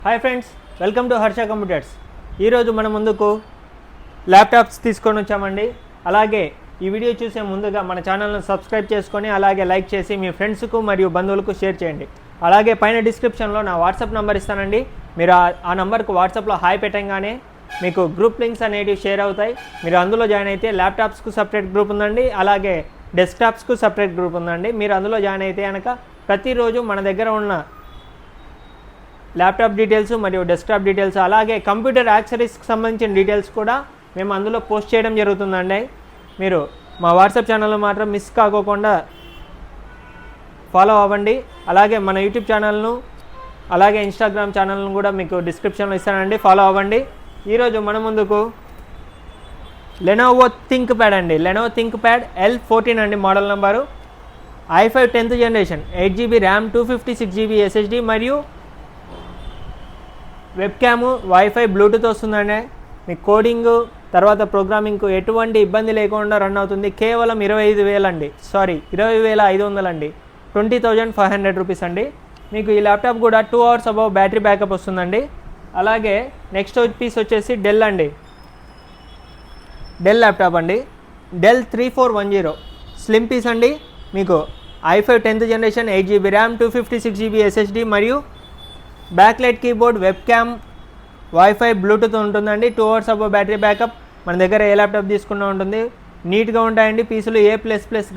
Hi friends, welcome to Harsha computers. ఈరోజు మన ముందుకు ల్యాప్టాప్స్ తీసుకొని వచ్చామండి. అలాగే ఈ వీడియో చూసే ముందుగా మన ఛానల్ను సబ్స్క్రైబ్ చేసుకొని అలాగే లైక్ చేసి మీ ఫ్రెండ్స్కు మరియు బంధువులకు షేర్ చేయండి. అలాగే పైన డిస్క్రిప్షన్లో నా వాట్సాప్ నెంబర్ ఇస్తానండి. మీరు ఆ నెంబర్కు వాట్సాప్లో హాయ్ పెట్టంగానే మీకు గ్రూప్ లింక్స్ అనేవి షేర్ అవుతాయి. మీరు అందులో జాయిన్ అయితే ల్యాప్టాప్స్కు సపరేట్ గ్రూప్ ఉందండి, అలాగే డెస్క్టాప్స్కు సపరేట్ గ్రూప్ ఉందండి. మీరు అందులో జాయిన్ అయితే కనుక ప్రతిరోజు మన దగ్గర ఉన్న ల్యాప్టాప్ డీటెయిల్స్ మరియు డెస్క్టాప్ డీటెయిల్స్ అలాగే కంప్యూటర్ యాక్సెసరీస్కి సంబంధించిన డీటెయిల్స్ కూడా మేము అందులో పోస్ట్ చేయడం జరుగుతుందండి. మీరు మా వాట్సాప్ ఛానల్ మాత్రం మిస్ కాకోకుండా ఫాలో అవ్వండి. అలాగే మన యూట్యూబ్ ఛానల్ను అలాగే ఇన్స్టాగ్రామ్ ఛానల్ను కూడా మీకు డిస్క్రిప్షన్లో ఇస్తానండి, ఫాలో అవ్వండి. ఈరోజు మన ముందుకు లెనోవో థింక్ ప్యాడ్ అండి, లెనోవో థింక్ ప్యాడ్ L14 అండి model number. i5 10th generation, 8GB RAM, 256GB SSD మరియు వెబ్ క్యాము, వైఫై, బ్లూటూత్ వస్తుందండి. మీ కోడింగ్ తర్వాత ప్రోగ్రామింగ్కు ఎటువంటి ఇబ్బంది లేకుండా రన్ అవుతుంది. కేవలం 25,000 అండి, 20,500 అండి, 20,500 రూపీస్ అండి. మీకు ఈ ల్యాప్టాప్ కూడా 2 hours అబౌవ్ బ్యాటరీ బ్యాకప్ వస్తుందండి. అలాగే నెక్స్ట్ పీస్ వచ్చేసి డెల్ అండి, డెల్ ల్యాప్టాప్ అండి, డెల్ 3410 స్లిమ్ పీస్ అండి. మీకు i5 10th generation, 8GB RAM, 256GB SSD మరియు backlight keyboard, web cam, wifi, Bluetooth ఉంటుందండి. 2 hours అబౌవ్ బ్యాటరీ బ్యాకప్. మన దగ్గర ఏ ల్యాప్టాప్ తీసుకున్నా ఉంటుంది. నీట్గా ఉంటాయండి, పీసులు A++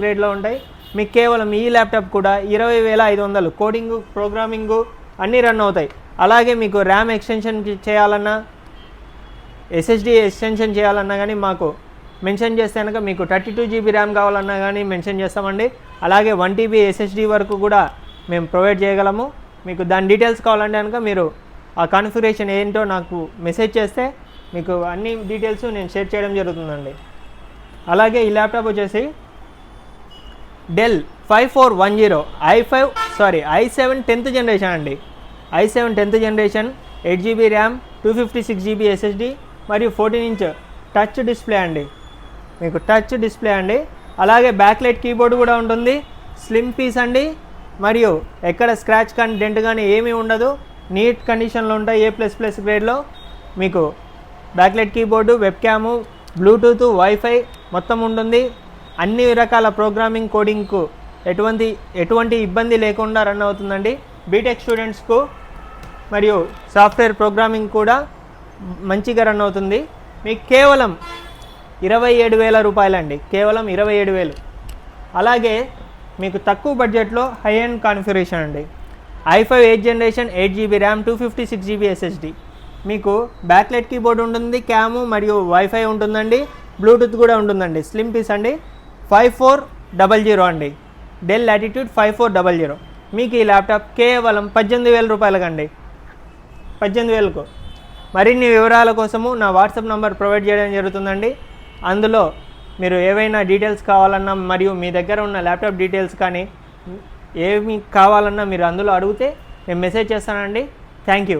గ్రేడ్లో ఉంటాయి. మీకు కేవలం ఈ ల్యాప్టాప్ కూడా 20,500, కోడింగు ప్రోగ్రామింగు అన్నీ రన్ అవుతాయి. అలాగే మీకు ర్యామ్ ఎక్స్టెన్షన్ చేయాలన్నా SSD ఎక్స్టెన్షన్ చేయాలన్నా కానీ మాకు మెన్షన్ చేస్తే కనుక మీకు 32GB ర్యామ్ కావాలన్నా కానీ మెన్షన్ చేస్తామండి. అలాగే 1TB SSD వరకు కూడా మేము ప్రొవైడ్ చేయగలము. మీకు దాని డీటెయిల్స్ కావాలంటే కనుక మీరు ఆ కాన్ఫిగరేషన్ ఏంటో నాకు మెసేజ్ చేస్తే మీకు అన్ని డీటెయిల్స్ నేను షేర్ చేయడం జరుగుతుందండి. అలాగే ఈ ల్యాప్టాప్ వచ్చేసి డెల్ 5410 i7 10th జనరేషన్ అండి, i7 10th generation, 8GB RAM, 256GB SSD మరియు 14" టచ్ డిస్ప్లే అండి. మీకు టచ్ డిస్ప్లే అండి. అలాగే బ్యాక్లైట్ కీబోర్డ్ కూడా ఉంటుంది. స్లిమ్ పీస్ అండి, మరియు ఎక్కడ స్క్రాచ్ కానీ డెంట్ కానీ ఏమీ ఉండదు, నీట్ కండిషన్లో ఉంటాయి. A++ గ్రేడ్లో మీకు backlight keyboard, web cam, Bluetooth, wifi మొత్తం ఉంటుంది. అన్ని రకాల ప్రోగ్రామింగ్ కోడింగ్కు ఎటువంటి ఇబ్బంది లేకుండా రన్ అవుతుందండి. బీటెక్ స్టూడెంట్స్కు మరియు సాఫ్ట్వేర్ ప్రోగ్రామింగ్ కూడా మంచిగా రన్ అవుతుంది. మీకు కేవలం 27,000 రూపాయలండి, కేవలం 27,000. అలాగే మీకు తక్కువ బడ్జెట్లో హై ఎండ్ కాన్ఫిగరేషన్ అండి, i5 8th generation, 8GB RAM, 256GB SSD. మీకు బ్యాక్లైట్ కీబోర్డ్ ఉంటుంది, క్యాము మరియు వైఫై ఉంటుందండి, బ్లూటూత్ కూడా ఉంటుందండి. స్లిమ్ పీస్ అండి, 5400 అండి, డెల్ లాటిట్యూడ్ 5400. మీకు ఈ ల్యాప్టాప్ కేవలం 18,000 రూపాయలకండి, 18,000కు. మరిన్ని వివరాల కోసము నా వాట్సాప్ నెంబర్ ప్రొవైడ్ చేయడం జరుగుతుందండి. అందులో మీరు ఏవైనా డీటెయిల్స్ కావాలన్నా మరియు మీ దగ్గర ఉన్న ల్యాప్టాప్ డీటెయిల్స్ కానీ ఏమి కావాలన్నా మీరు అందులో అడిగితే నేను మెసేజ్ చేస్తానండి. Thank you.